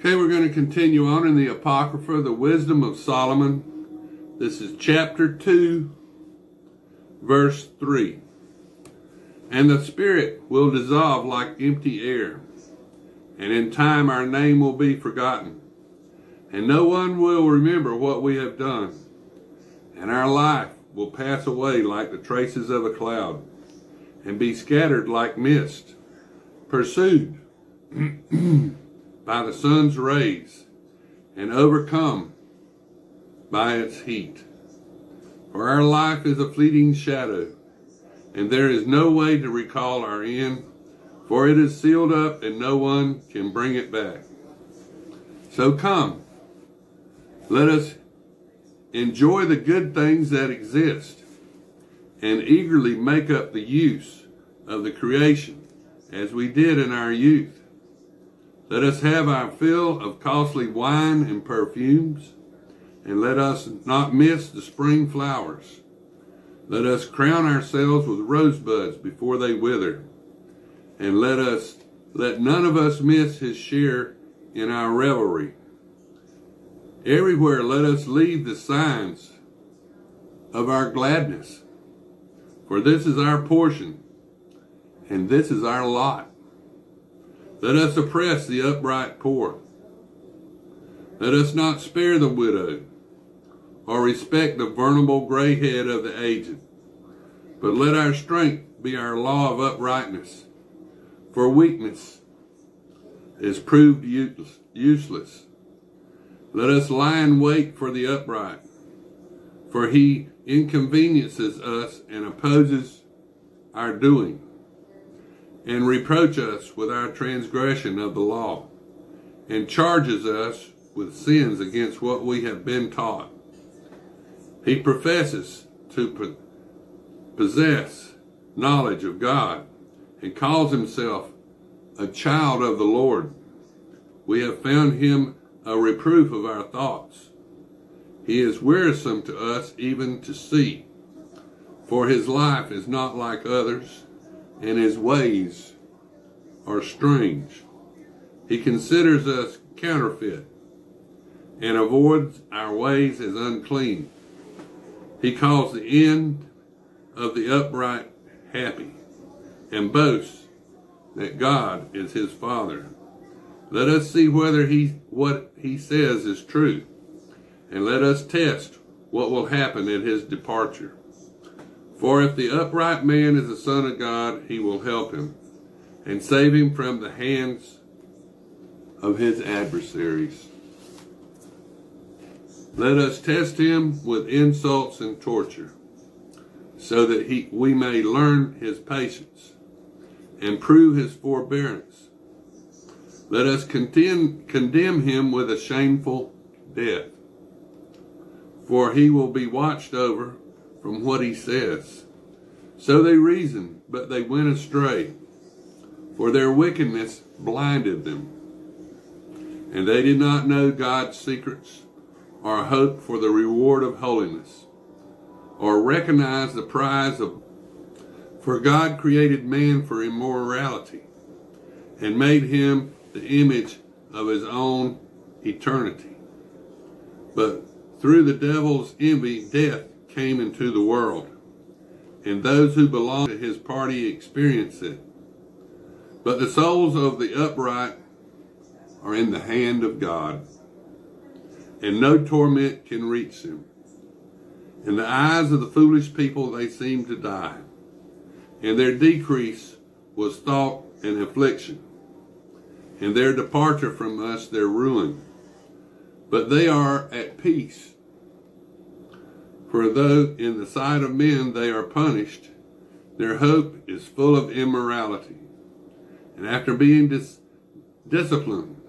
Okay, we're going to continue on in the Apocrypha, the Wisdom of Solomon. This is chapter 2, verse 3. And the Spirit will dissolve like empty air, and in time our name will be forgotten, and no one will remember what we have done, and our life will pass away like the traces of a cloud, and be scattered like mist, pursued by the sun's rays, and overcome by its heat. For our life is a fleeting shadow, and there is no way to recall our end, for it is sealed up and no one can bring it back. So come, let us enjoy the good things that exist, and eagerly make up the use of the creation as we did in our youth. Let us have our fill of costly wine and perfumes, and let us not miss the spring flowers. Let us crown ourselves with rosebuds before they wither, and let none of us miss his share in our revelry. Everywhere let us leave the signs of our gladness, for this is our portion, and this is our lot. Let us oppress the upright poor. Let us not spare the widow, or respect the vulnerable gray head of the aged. But let our strength be our law of uprightness, for weakness is proved useless. Let us lie in wait for the upright, for he inconveniences us and opposes our doing, and reproach us with our transgression of the law, and charges us with sins against what we have been taught. He professes to possess knowledge of God, and calls himself a child of the Lord. We have found him a reproof of our thoughts. He is wearisome to us even to see, for his life is not like others, and his ways are strange. He considers us counterfeit, and avoids our ways as unclean. He calls the end of the upright happy, and boasts that God is his Father. Let us see whether what he says is true, and let us test what will happen at his departure. For if the upright man is the son of God, he will help him, and save him from the hands of his adversaries. Let us test him with insults and torture, so that we may learn his patience and prove his forbearance. Let us condemn him with a shameful death, for he will be watched over from what he says. So they reasoned, but they went astray, for their wickedness blinded them, and they did not know God's secrets, or hope for the reward of holiness, or recognize the prize of. For God created man for immorality, and made him the image of his own eternity. But through the devil's envy, death came into the world, and those who belong to his party experience it. But the souls of the upright are in the hand of God, and no torment can reach them. In the eyes of the foolish people they seem to die, and their decrease was thought and affliction, and their departure from us their ruin. But they are at peace, for though in the sight of men they are punished, their hope is full of immorality. And after being disciplined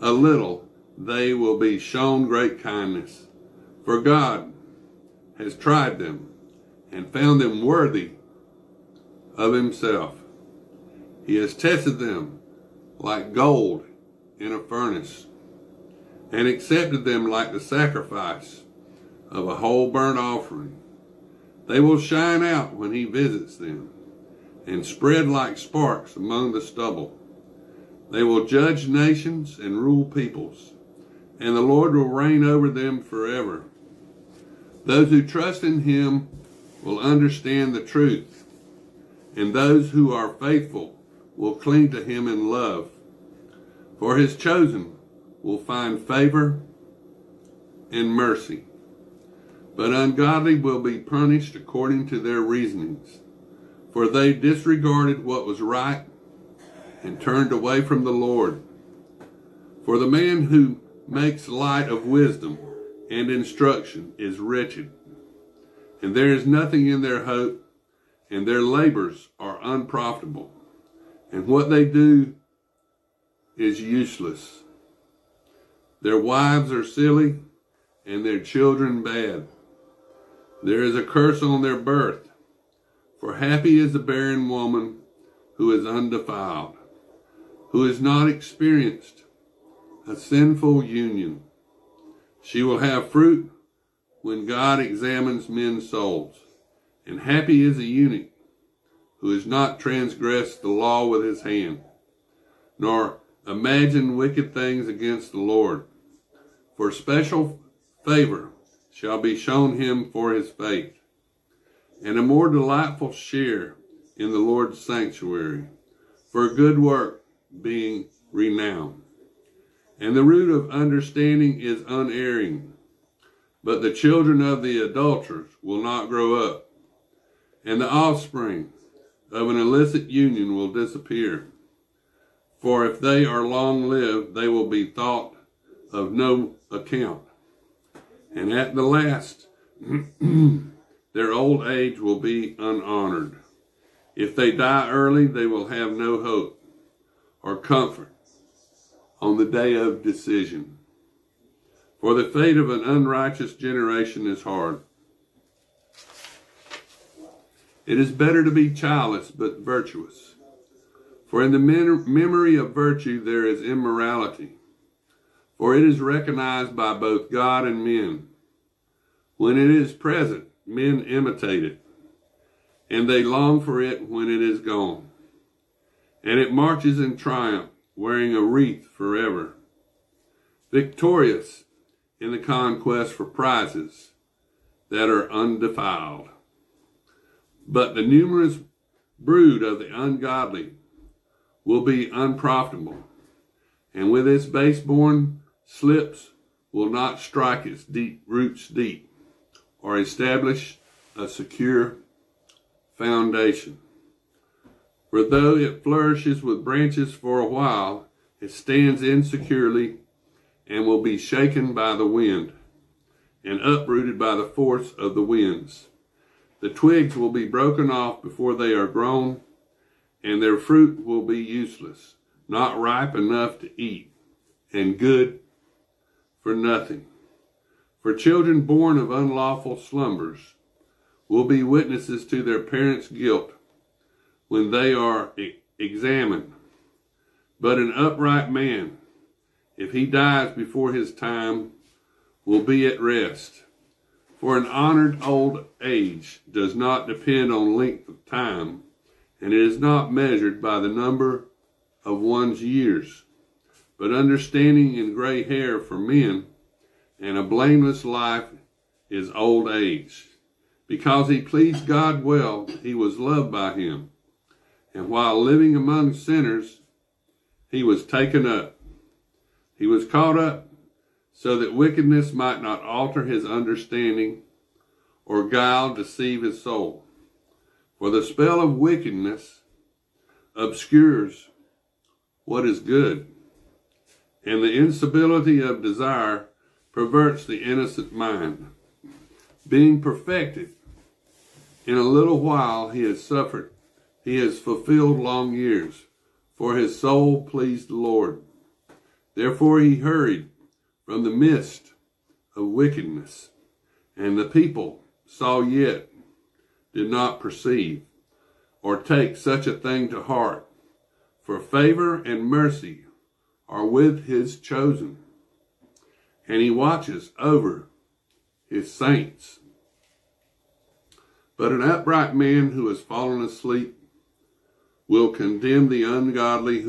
a little, they will be shown great kindness. For God has tried them and found them worthy of himself. He has tested them like gold in a furnace, and accepted them like the sacrifice of a whole burnt offering. They will shine out when he visits them, and spread like sparks among the stubble. They will judge nations and rule peoples, and the Lord will reign over them forever. Those who trust in him will understand the truth, and those who are faithful will cling to him in love. For his chosen will find favor and mercy, but ungodly will be punished according to their reasonings, for they disregarded what was right and turned away from the Lord. For the man who makes light of wisdom and instruction is wretched, and there is nothing in their hope, and their labors are unprofitable, and what they do is useless. Their wives are silly, and their children bad. There is a curse on their birth, for happy is the barren woman who is undefiled, who has not experienced a sinful union. She will have fruit when God examines men's souls. And happy is the eunuch who has not transgressed the law with his hand, nor imagined wicked things against the Lord. For special favor shall be shown him for his faith, and a more delightful share in the Lord's sanctuary, for good work being renowned. And the root of understanding is unerring, but the children of the adulterers will not grow up, and the offspring of an illicit union will disappear. For if they are long-lived, they will be thought of no account, and at the last their old age will be unhonored. If they die early, they will have no hope or comfort on the day of decision. For the fate of an unrighteous generation is hard. It is better to be childless but virtuous. For in the memory of virtue there is immorality. For it is recognized by both God and men. When it is present, men imitate it, and they long for it when it is gone. And it marches in triumph, wearing a wreath forever, victorious in the conquest for prizes that are undefiled. But the numerous brood of the ungodly will be unprofitable, and with its base-born slips will not strike its deep roots deep, or establish a secure foundation. For though it flourishes with branches for a while, it stands insecurely and will be shaken by the wind and uprooted by the force of the winds. The twigs will be broken off before they are grown, and their fruit will be useless, not ripe enough to eat, and good for nothing. For children born of unlawful slumbers will be witnesses to their parents' guilt when they are examined. But an upright man, if he dies before his time, will be at rest. For an honored old age does not depend on length of time, and it is not measured by the number of one's years. But understanding and gray hair for men, and a blameless life is old age. Because he pleased God well, he was loved by him. And while living among sinners, he was taken up. He was caught up so that wickedness might not alter his understanding, or guile deceive his soul. For the spell of wickedness obscures what is good, and the instability of desire perverts the innocent mind. Being perfected, in a little while he has suffered. He has fulfilled long years, for his soul pleased the Lord. Therefore he hurried from the midst of wickedness, and the people saw yet did not perceive, or take such a thing to heart. For favor and mercy are with his chosen, and he watches over his saints. But an upright man who has fallen asleep will condemn the ungodly